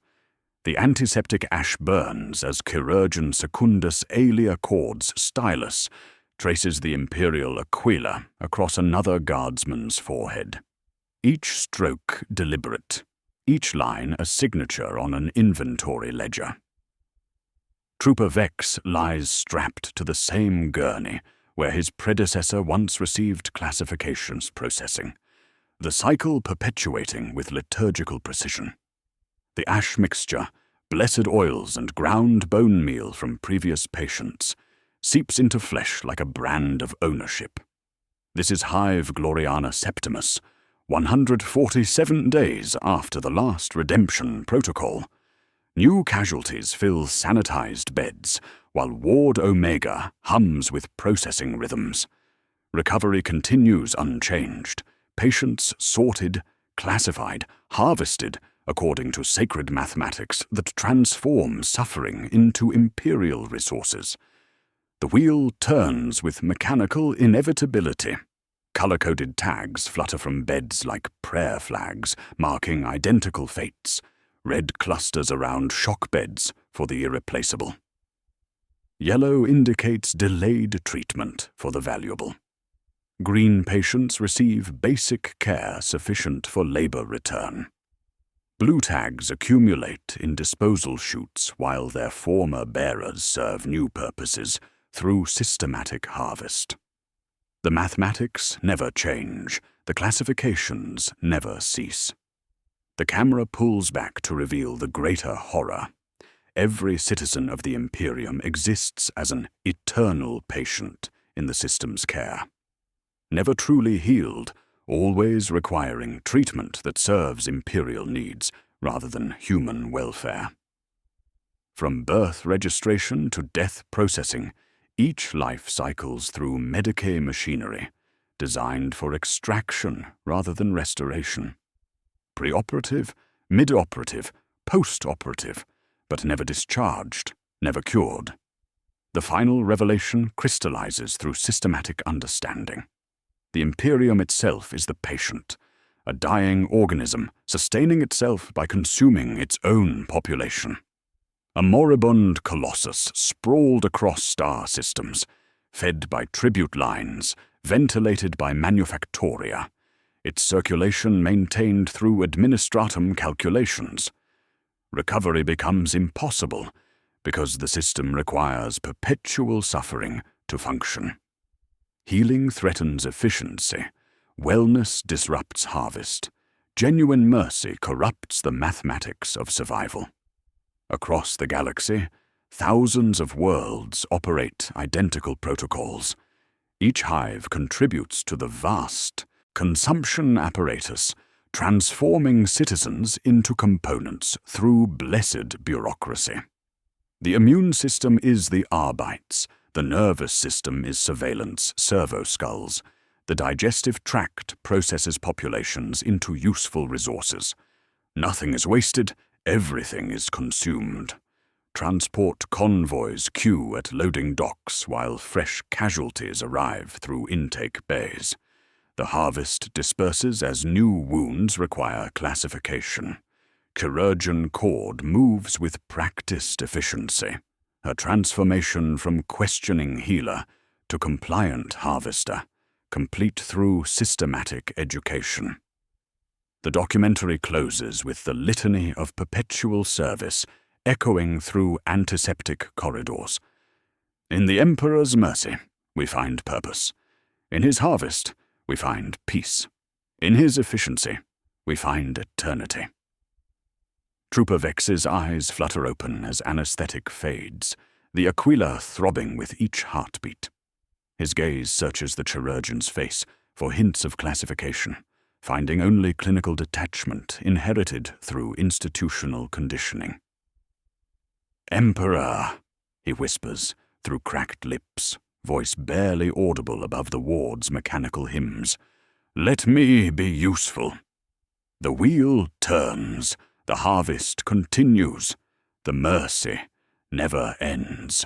The antiseptic ash burns as chirurgeon Secundus Aelia Cord's stylus traces the Imperial Aquila across another guardsman's forehead. Each stroke deliberate, each line a signature on an inventory ledger. Trooper Vex lies strapped to the same gurney where his predecessor once received classifications processing, the cycle perpetuating with liturgical precision. The ash mixture, blessed oils and ground bone meal from previous patients, seeps into flesh like a brand of ownership. This is Hive Gloriana Septimus, 147 days after the last redemption protocol. New casualties fill sanitized beds, while Ward Omega hums with processing rhythms. Recovery continues unchanged, patients sorted, classified, harvested according to sacred mathematics that transform suffering into Imperial resources. The wheel turns with mechanical inevitability. Color-coded tags flutter from beds like prayer flags, marking identical fates. Red clusters around shock beds for the irreplaceable. Yellow indicates delayed treatment for the valuable. Green patients receive basic care sufficient for labor return. Blue tags accumulate in disposal chutes while their former bearers serve new purposes through systematic harvest. The mathematics never change, the classifications never cease. The camera pulls back to reveal the greater horror. Every citizen of the Imperium exists as an eternal patient in the system's care. Never truly healed, always requiring treatment that serves Imperial needs rather than human welfare. From birth registration to death processing, each life cycles through Medicae machinery, designed for extraction rather than restoration. Preoperative, mid-operative, post-operative, but never discharged, never cured. The final revelation crystallizes through systematic understanding. The Imperium itself is the patient, a dying organism sustaining itself by consuming its own population. A moribund colossus sprawled across star systems, fed by tribute lines, ventilated by manufactoria, its circulation maintained through administratum calculations. Recovery becomes impossible because the system requires perpetual suffering to function. Healing threatens efficiency. Wellness disrupts harvest. Genuine mercy corrupts the mathematics of survival. Across the galaxy, thousands of worlds operate identical protocols. Each hive contributes to the vast consumption apparatus, transforming citizens into components through blessed bureaucracy. The immune system is the Arbites, the nervous system is surveillance servo-skulls, the digestive tract processes populations into useful resources. Nothing is wasted, everything is consumed. Transport convoys queue at loading docks while fresh casualties arrive through intake bays. The harvest disperses as new wounds require classification. Chirurgeon Cord moves with practiced efficiency, her transformation from questioning healer to compliant harvester, complete through systematic education. The documentary closes with the litany of perpetual service echoing through antiseptic corridors. In the Emperor's mercy, we find purpose. In his harvest, we find peace. In his efficiency, we find eternity. Trooper Vex's eyes flutter open as anesthetic fades, the Aquila throbbing with each heartbeat. His gaze searches the chirurgeon's face for hints of classification, finding only clinical detachment inherited through institutional conditioning. "Emperor," he whispers through cracked lips, voice barely audible above the ward's mechanical hymns. "Let me be useful." The wheel turns, the harvest continues, the mercy never ends.